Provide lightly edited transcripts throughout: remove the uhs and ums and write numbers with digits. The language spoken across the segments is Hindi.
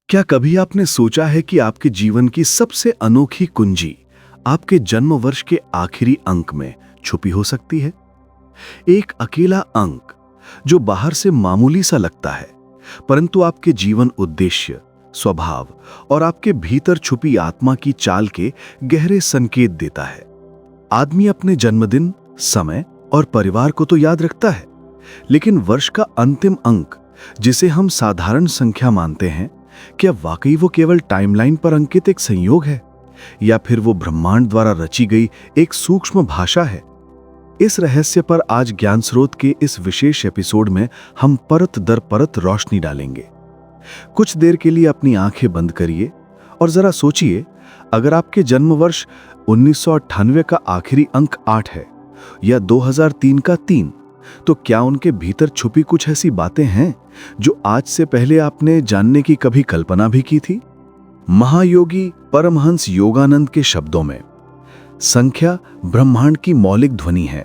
क्या कभी आपने सोचा है कि आपके जीवन की सबसे अनोखी कुंजी आपके जन्म वर्ष के आखिरी अंक में छुपी हो सकती है? एक अकेला अंक जो बाहर से मामूली सा लगता है, परंतु आपके जीवन उद्देश्य, स्वभाव और आपके भीतर छुपी आत्मा की चाल के गहरे संकेत देता है। आदमी अपने जन्मदिन, समय और परिवार को तो याद रखता है, लेकिन वर्ष का अंतिम अंक, जिसे हम साधारण संख्या मानते हैं, क्या वाकई वो केवल टाइमलाइन पर अंकित एक संयोग है, या फिर वो ब्रह्मांड द्वारा रची गई एक सूक्ष्म भाषा है? इस रहस्य पर आज ज्ञान स्रोत के इस विशेष एपिसोड में हम परत दर परत रोशनी डालेंगे। कुछ देर के लिए अपनी आंखें बंद करिए और जरा सोचिए, अगर आपके जन्म वर्ष 1998 का आखिरी अंक 8 है या 2003 का 3, तो क्या उनके भीतर छुपी कुछ ऐसी बातें हैं जो आज से पहले आपने जानने की कभी कल्पना भी की थी? महायोगी परमहंस योगानंद के शब्दों में, संख्या ब्रह्मांड की मौलिक ध्वनि है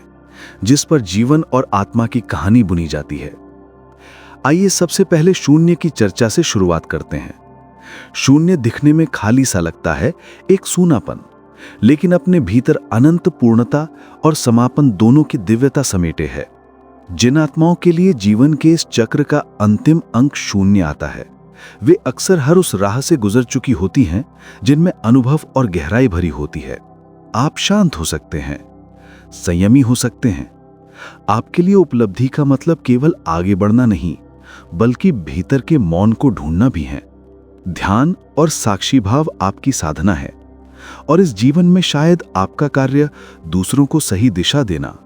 जिस पर जीवन और आत्मा की कहानी बुनी जाती है। आइए सबसे पहले शून्य की चर्चा से शुरुआत करते हैं। शून्य दिखने में खाली सा लगता है, एक सूनापन, लेकिन अपने भीतर अनंत पूर्णता और समापन दोनों की दिव्यता समेटे है। जिन आत्माओं के लिए जीवन के इस चक्र का अंतिम अंक शून्य आता है, वे अक्सर हर उस राह से गुजर चुकी होती हैं जिनमें अनुभव और गहराई भरी होती है। आप शांत हो सकते हैं, संयमी हो सकते हैं। आपके लिए उपलब्धि का मतलब केवल आगे बढ़ना नहीं, बल्कि भीतर के मौन को ढूंढना भी है। ध्यान और साक्षी भाव आपकी साधना है, और इस जीवन में शायद आपका कार्य दूसरों को सही दिशा देना,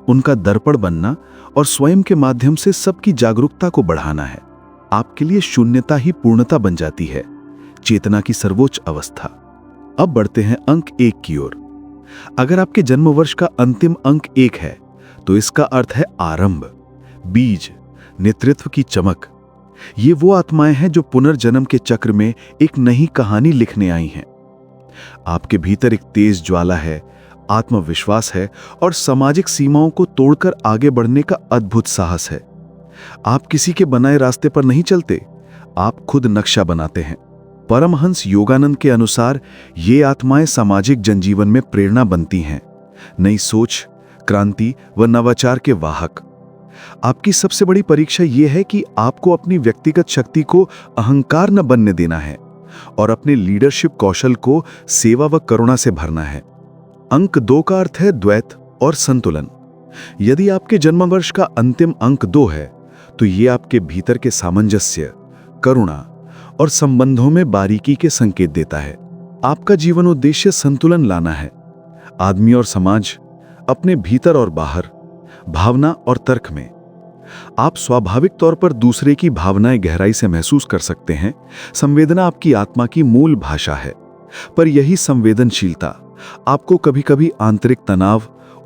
उनका दर्पण बनना और स्वयं के माध्यम से सबकी जागरूकता को बढ़ाना है। आपके लिए शून्यता ही पूर्णता बन जाती है, चेतना की सर्वोच्च अवस्था। अब बढ़ते हैं अंक 1 की ओर। अगर आपके जन्म वर्ष का अंतिम अंक 1 है, तो इसका अर्थ है आरंभ, बीज, नेतृत्व की चमक। ये वो आत्माएं हैं जो पुनर्जन्म के चक्र में एक नई कहानी लिखने आई हैं। आपके भीतर एक तेज ज्वाला है, आत्मविश्वास है और सामाजिक सीमाओं को तोड़कर आगे बढ़ने का अद्भुत साहस है। आप किसी के बनाए रास्ते पर नहीं चलते, आप खुद नक्शा बनाते हैं। परमहंस योगानंद के अनुसार ये आत्माएं सामाजिक जनजीवन में प्रेरणा बनती हैं, नई सोच, क्रांति व नवाचार के वाहक। आपकी सबसे बड़ी परीक्षा यह है कि आपको अपनी व्यक्तिगत शक्ति को अहंकार न बनने देना है और अपने लीडरशिप कौशल को सेवा व करुणा से भरना है। अंक 2 का अर्थ है द्वैत और संतुलन। यदि आपके जन्म वर्ष का अंतिम अंक 2 है, तो ये आपके भीतर के सामंजस्य, करुणा और संबंधों में बारीकी के संकेत देता है। आपका जीवन उद्देश्य संतुलन लाना है। आदमी और समाज, अपने भीतर और बाहर, भावना और तर्क में। आप स्वाभाविक तौर पर दूसरे की भावनाएं गहराई से महसूस कर सकते हैं। संवेदना आपकी आत्मा की मूल भाषा है, पर यही संवेदनशीलता आपको कभी-कभी आंतरिक तनाव,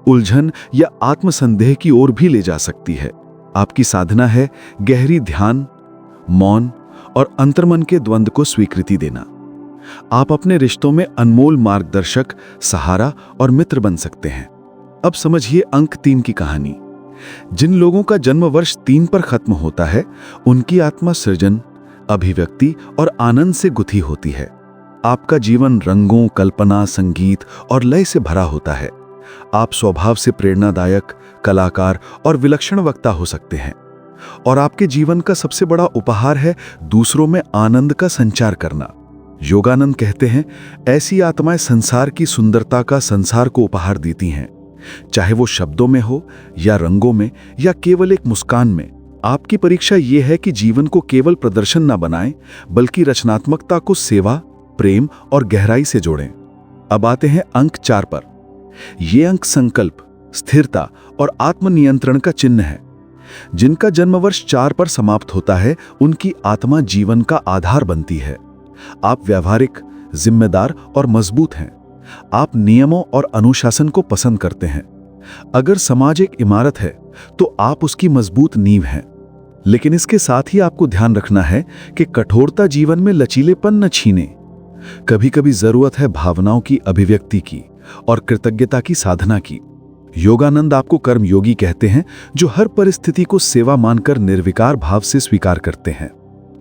उलझन या आत्मसंदेह की ओर भी ले जा सकती है। आपकी साधना है गहरी ध्यान, मौन और अंतर्मन के द्वंद्व को स्वीकृति देना। आप अपने रिश्तों में अनमोल मार्गदर्शक, सहारा और मित्र बन सकते हैं। अब समझिए अंक 3 की कहानी। जिन लोगों का जन्म वर्ष 3 पर खत्म होता है, उनकी आत्मा सृजन, अभिव्यक्ति और आनंद से गुथी होती है। आपका जीवन रंगों, कल्पना, संगीत और लय से भरा होता है। आप स्वभाव से प्रेरणादायक, कलाकार और विलक्षण वक्ता हो सकते हैं, और आपके जीवन का सबसे बड़ा उपहार है दूसरों में आनंद का संचार करना। योगानंद कहते हैं, ऐसी आत्माएं संसार की सुंदरता का संसार को उपहार देती हैं, चाहे वो शब्दों में हो या रंगों में या केवल एक मुस्कान में। आपकी परीक्षा यह है कि जीवन को केवल प्रदर्शन न बनाएं, बल्कि रचनात्मकता को सेवा, प्रेम और गहराई से जोड़ें। अब आते हैं अंक 4 पर। यह अंक संकल्प, स्थिरता और आत्मनियंत्रण का चिन्ह है। जिनका जन्म वर्ष 4 पर समाप्त होता है, उनकी आत्मा जीवन का आधार बनती है। आप व्यावहारिक, जिम्मेदार और मजबूत हैं। आप नियमों और अनुशासन को पसंद करते हैं। अगर समाज एक इमारत है, तो आप उसकी मजबूत नींव हैं। लेकिन इसके साथ ही आपको ध्यान रखना है कि कठोरता जीवन में लचीलेपन न छीने। कभी कभी जरूरत है भावनाओं की अभिव्यक्ति की और कृतज्ञता की साधना की। योगानंद आपको कर्मयोगी कहते हैं, जो हर परिस्थिति को सेवा मानकर निर्विकार भाव से स्वीकार करते हैं।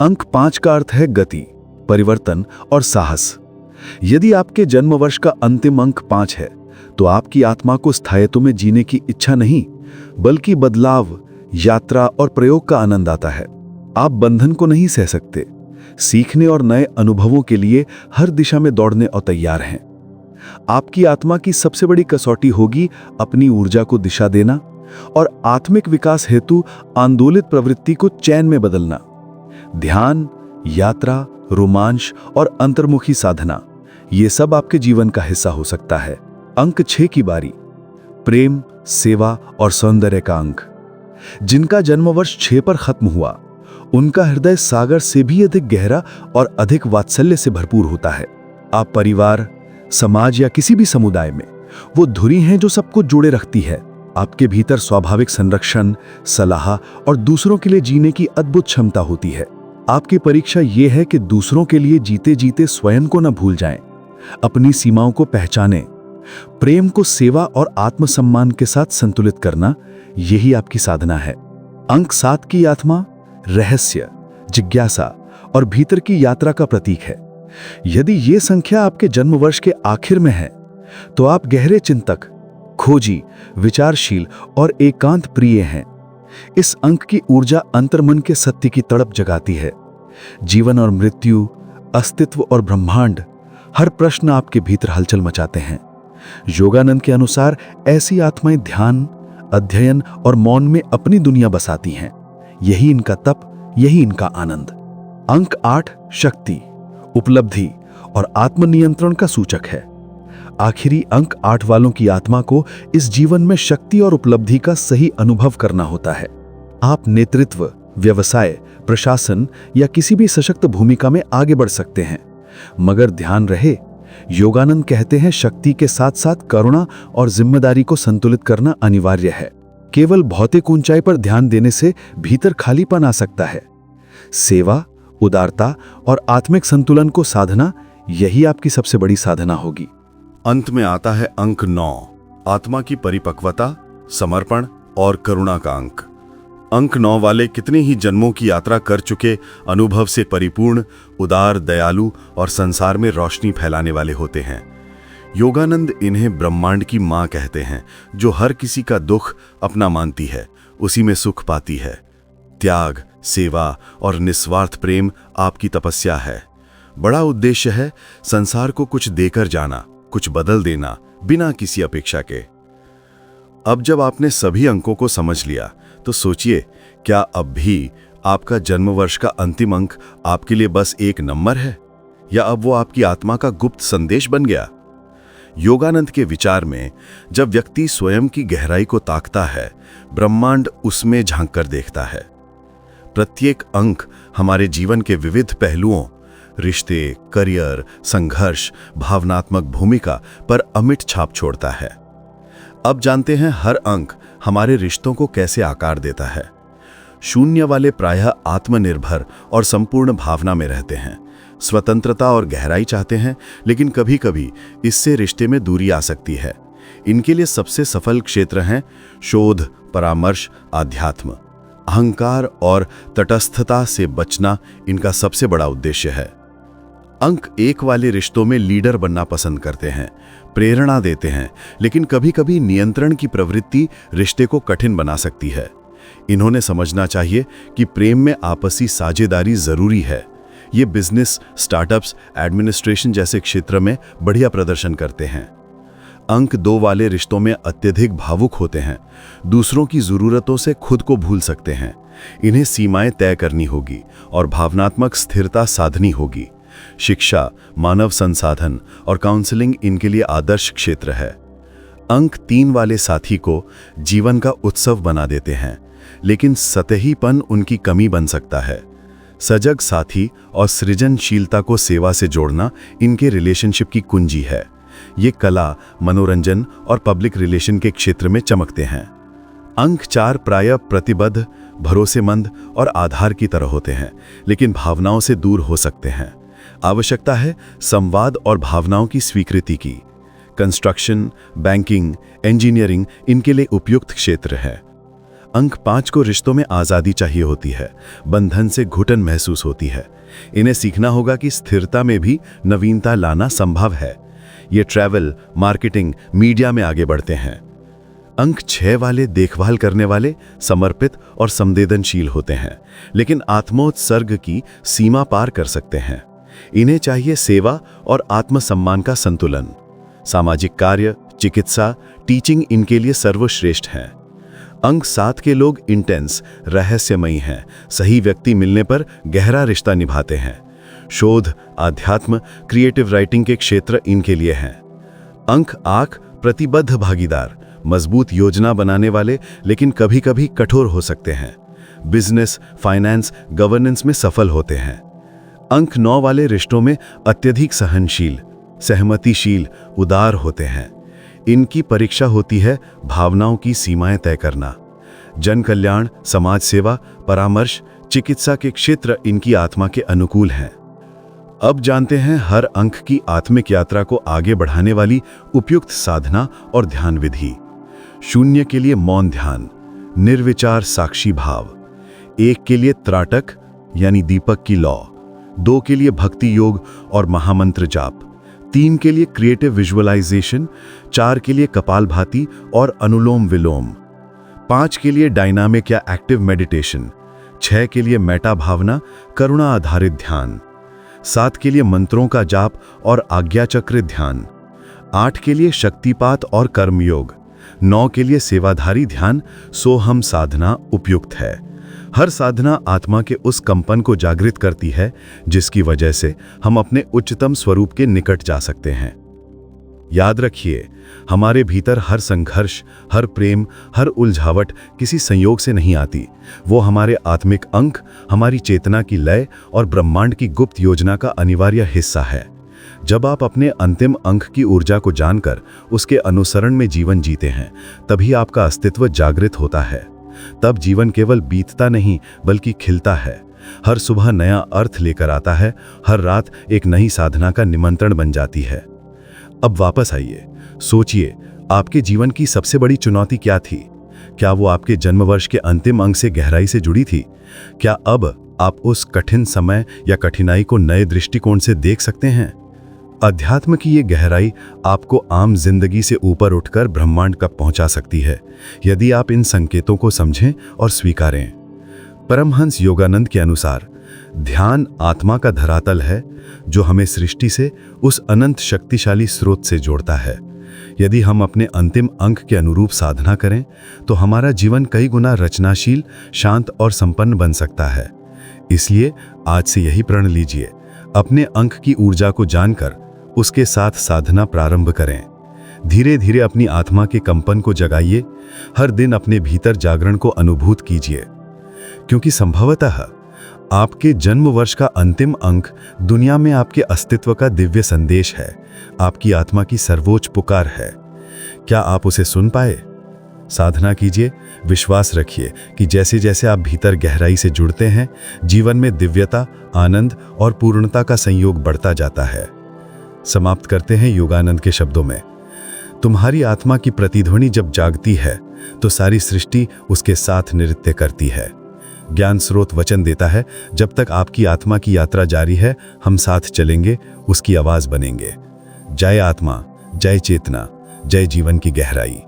अंक 5 का अर्थ है गति, परिवर्तन और साहस। यदि आपके जन्म वर्ष का अंतिम अंक 5 है, तो आपकी आत्मा को स्थायित्व में जीने की इच्छा नहीं, बल्कि बदलाव, यात्रा और प्रयोग का आनंद आता है। आप बंधन को नहीं सह सकते, सीखने और नए अनुभवों के लिए हर दिशा में दौड़ने और तैयार हैं। आपकी आत्मा की सबसे बड़ी कसौटी होगी अपनी ऊर्जा को दिशा देना और आत्मिक विकास हेतु आंदोलित प्रवृत्ति को चैन में बदलना। ध्यान, यात्रा, रोमांच और अंतर्मुखी साधना, ये सब आपके जीवन का हिस्सा हो सकता है। अंक 6 की बारी, प्रेम, सेवा और सौंदर्य का अंक। जिनका जन्म वर्ष 6 पर खत्म हुआ, उनका हृदय सागर से भी अधिक गहरा और अधिक वात्सल्य से भरपूर होता है। आप परिवार, समाज या किसी भी समुदाय में वो धुरी हैं जो सबको जोड़े रखती है। आपके भीतर स्वाभाविक संरक्षण, सलाह और दूसरों के लिए जीने की अद्भुत क्षमता होती है। आपकी परीक्षा ये है कि दूसरों के लिए जीते जीते स्वयं को न भूल जाएं, अपनी सीमाओं को पहचानें। प्रेम को सेवा और आत्मसम्मान के साथ संतुलित करना, यही आपकी साधना है। अंक 7 की आत्मा रहस्य, जिज्ञासा और भीतर की यात्रा का प्रतीक है। यदि ये संख्या आपके जन्म वर्ष के आखिर में है, तो आप गहरे चिंतक, खोजी, विचारशील और एकांत प्रिय हैं। इस अंक की ऊर्जा अंतर्मन के सत्य की तड़प जगाती है। जीवन और मृत्यु, अस्तित्व और ब्रह्मांड, हर प्रश्न आपके भीतर हलचल मचाते हैं। योगानंद के अनुसार ऐसी आत्माएं ध्यान, अध्ययन और मौन में अपनी दुनिया बसाती हैं। यही इनका तप, यही इनका आनंद। अंक 8 शक्ति, उपलब्धि और आत्मनियंत्रण का सूचक है। आखिरी अंक 8 वालों की आत्मा को इस जीवन में शक्ति और उपलब्धि का सही अनुभव करना होता है। आप नेतृत्व, व्यवसाय, प्रशासन या किसी भी सशक्त भूमिका में आगे बढ़ सकते हैं, मगर ध्यान रहे, योगानंद कहते हैं शक्ति के साथ साथ करुणा और जिम्मेदारी को संतुलित करना अनिवार्य है। केवल भौतिक ऊंचाई पर ध्यान देने से भीतर खालीपन आ सकता है। सेवा, उदारता और आत्मिक संतुलन को साधना, यही आपकी सबसे बड़ी साधना होगी। अंत में आता है अंक 9, आत्मा की परिपक्वता, समर्पण और करुणा का अंक। अंक 9 वाले कितने ही जन्मों की यात्रा कर चुके, अनुभव से परिपूर्ण, उदार, दयालु और संसार में रोशनी फैलाने वाले होते हैं। योगानंद इन्हें ब्रह्मांड की मां कहते हैं, जो हर किसी का दुख अपना मानती है, उसी में सुख पाती है। त्याग, सेवा और निस्वार्थ प्रेम आपकी तपस्या है। बड़ा उद्देश्य है संसार को कुछ देकर जाना, कुछ बदल देना, बिना किसी अपेक्षा के। अब जब आपने सभी अंकों को समझ लिया, तो सोचिए, क्या अब भी आपका जन्म वर्ष का अंतिम अंक आपके लिए बस एक नंबर है, या अब वो आपकी आत्मा का गुप्त संदेश बन गया? योगानंद के विचार में, जब व्यक्ति स्वयं की गहराई को ताकता है, ब्रह्मांड उसमें झांक कर देखता है। प्रत्येक अंक हमारे जीवन के विविध पहलुओं, रिश्ते, करियर, संघर्ष, भावनात्मक भूमिका पर अमिट छाप छोड़ता है। अब जानते हैं हर अंक हमारे रिश्तों को कैसे आकार देता है। शून्य वाले प्रायः आत्मनिर्भर और संपूर्ण भावना में रहते हैं, स्वतंत्रता और गहराई चाहते हैं, लेकिन कभी कभी इससे रिश्ते में दूरी आ सकती है। इनके लिए सबसे सफल क्षेत्र हैं शोध, परामर्श, आध्यात्म। अहंकार और तटस्थता से बचना इनका सबसे बड़ा उद्देश्य है। अंक 1 वाले रिश्तों में लीडर बनना पसंद करते हैं, प्रेरणा देते हैं, लेकिन कभी कभी नियंत्रण की प्रवृत्ति रिश्ते को कठिन बना सकती है। इन्होंने समझना चाहिए कि प्रेम में आपसी साझेदारी जरूरी है। ये बिजनेस, स्टार्टअप्स, एडमिनिस्ट्रेशन जैसे क्षेत्र में बढ़िया प्रदर्शन करते हैं। अंक 2 वाले रिश्तों में अत्यधिक भावुक होते हैं, दूसरों की जरूरतों से खुद को भूल सकते हैं। इन्हें सीमाएं तय करनी होगी और भावनात्मक स्थिरता साधनी होगी। शिक्षा, मानव संसाधन और काउंसलिंग इनके लिए आदर्श क्षेत्र है। अंक 3 वाले साथी को जीवन का उत्सव बना देते हैं, लेकिन सतहीपन उनकी कमी बन सकता है। सजग साथी और सृजनशीलता को सेवा से जोड़ना इनके रिलेशनशिप की कुंजी है। ये कला, मनोरंजन और पब्लिक रिलेशन के क्षेत्र में चमकते हैं। अंक 4 प्रायः प्रतिबद्ध, भरोसेमंद और आधार की तरह होते हैं, लेकिन भावनाओं से दूर हो सकते हैं। आवश्यकता है संवाद और भावनाओं की स्वीकृति की। कंस्ट्रक्शन, बैंकिंग, इंजीनियरिंग इनके लिए उपयुक्त क्षेत्र है। अंक 5 को रिश्तों में आज़ादी चाहिए होती है, बंधन से घुटन महसूस होती है। इन्हें सीखना होगा कि स्थिरता में भी नवीनता लाना संभव है। ये ट्रैवल, मार्केटिंग, मीडिया में आगे बढ़ते हैं। अंक 6 वाले देखभाल करने वाले, समर्पित और संवेदनशील होते हैं, लेकिन आत्मोत्सर्ग की सीमा पार कर सकते हैं। इन्हें चाहिए सेवा और आत्मसम्मान का संतुलन। सामाजिक कार्य, चिकित्सा, टीचिंग इनके लिए सर्वश्रेष्ठ हैं। अंक 7 के लोग इंटेंस, रहस्यमयी हैं, सही व्यक्ति मिलने पर गहरा रिश्ता निभाते हैं। शोध, अध्यात्म, क्रिएटिव राइटिंग के क्षेत्र इनके लिए हैं। अंक 8 प्रतिबद्ध भागीदार, मजबूत योजना बनाने वाले, लेकिन कभी-कभी कठोर हो सकते हैं। बिजनेस, फाइनेंस, गवर्नेंस में सफल होते हैं। अंक 9 वाले रिश्तों में अत्यधिक सहनशील, सहमतिशील, उदार होते हैं। इनकी परीक्षा होती है भावनाओं की सीमाएं तय करना। जन कल्याण, समाज सेवा, परामर्श, चिकित्सा के क्षेत्र इनकी आत्मा के अनुकूल हैं। अब जानते हैं हर अंक की आत्मिक यात्रा को आगे बढ़ाने वाली उपयुक्त साधना और ध्यान विधि। 0 के लिए मौन ध्यान, निर्विचार साक्षी भाव। 1 के लिए त्राटक यानी दीपक की लौ। 2 के लिए भक्ति योग और महामंत्र जाप। 3 के लिए क्रिएटिव विजुअलाइजेशन। 4 के लिए कपालभाति और अनुलोम विलोम। 5 के लिए डायनामिक या एक्टिव मेडिटेशन। 6 के लिए मेटा भावना, करुणा आधारित ध्यान। 7 के लिए मंत्रों का जाप और आज्ञा चक्र ध्यान। 8 के लिए शक्तिपात और कर्मयोग। 9 के लिए सेवाधारी ध्यान, सोहम साधना उपयुक्त है। हर साधना आत्मा के उस कंपन को जागृत करती है जिसकी वजह से हम अपने उच्चतम स्वरूप के निकट जा सकते हैं। याद रखिए, हमारे भीतर हर संघर्ष, हर प्रेम, हर उलझावट किसी संयोग से नहीं आती। वो हमारे आत्मिक अंक, हमारी चेतना की लय और ब्रह्मांड की गुप्त योजना का अनिवार्य हिस्सा है। जब आप अपने अंतिम अंक की ऊर्जा को जानकर उसके अनुसरण में जीवन जीते हैं, तभी आपका अस्तित्व जागृत होता है। तब जीवन केवल बीतता नहीं बल्कि खिलता है। हर सुबह नया अर्थ लेकर आता है, हर रात एक नई साधना का निमंत्रण बन जाती है। अब वापस आइए, सोचिए, आपके जीवन की सबसे बड़ी चुनौती क्या थी? क्या वो आपके जन्मवर्ष के अंतिम अंक से गहराई से जुड़ी थी? क्या अब आप उस कठिन समय या कठिनाई को नए दृष्टिकोण से देख सकते हैं? अध्यात्म की ये गहराई आपको आम जिंदगी से ऊपर उठकर ब्रह्मांड तक पहुंचा सकती है, यदि आप इन संकेतों को समझें और स्वीकारें। परमहंस योगानंद के अनुसार ध्यान आत्मा का धरातल है जो हमें सृष्टि से, उस अनंत शक्तिशाली स्रोत से जोड़ता है। यदि हम अपने अंतिम अंक के अनुरूप साधना करें तो हमारा जीवन कई गुना रचनाशील, शांत और संपन्न बन सकता है। इसलिए आज से यही प्रण लीजिए, अपने अंक की ऊर्जा को जानकर उसके साथ साधना प्रारंभ करें। धीरे धीरे अपनी आत्मा के कंपन को जगाइए, हर दिन अपने भीतर जागरण को अनुभूत कीजिए, क्योंकि संभवतः आपके जन्म वर्ष का अंतिम अंक दुनिया में आपके अस्तित्व का दिव्य संदेश है, आपकी आत्मा की सर्वोच्च पुकार है। क्या आप उसे सुन पाए? साधना कीजिए, विश्वास रखिए कि जैसे जैसे आप भीतर गहराई से जुड़ते हैं, जीवन में दिव्यता, आनंद और पूर्णता का संयोग बढ़ता जाता है। समाप्त करते हैं योगानंद के शब्दों में, तुम्हारी आत्मा की प्रतिध्वनि जब जागती है तो सारी सृष्टि उसके साथ नृत्य करती है। ज्ञान स्रोत वचन देता है, जब तक आपकी आत्मा की यात्रा जारी है, हम साथ चलेंगे, उसकी आवाज बनेंगे। जय आत्मा, जय चेतना, जय जीवन की गहराई।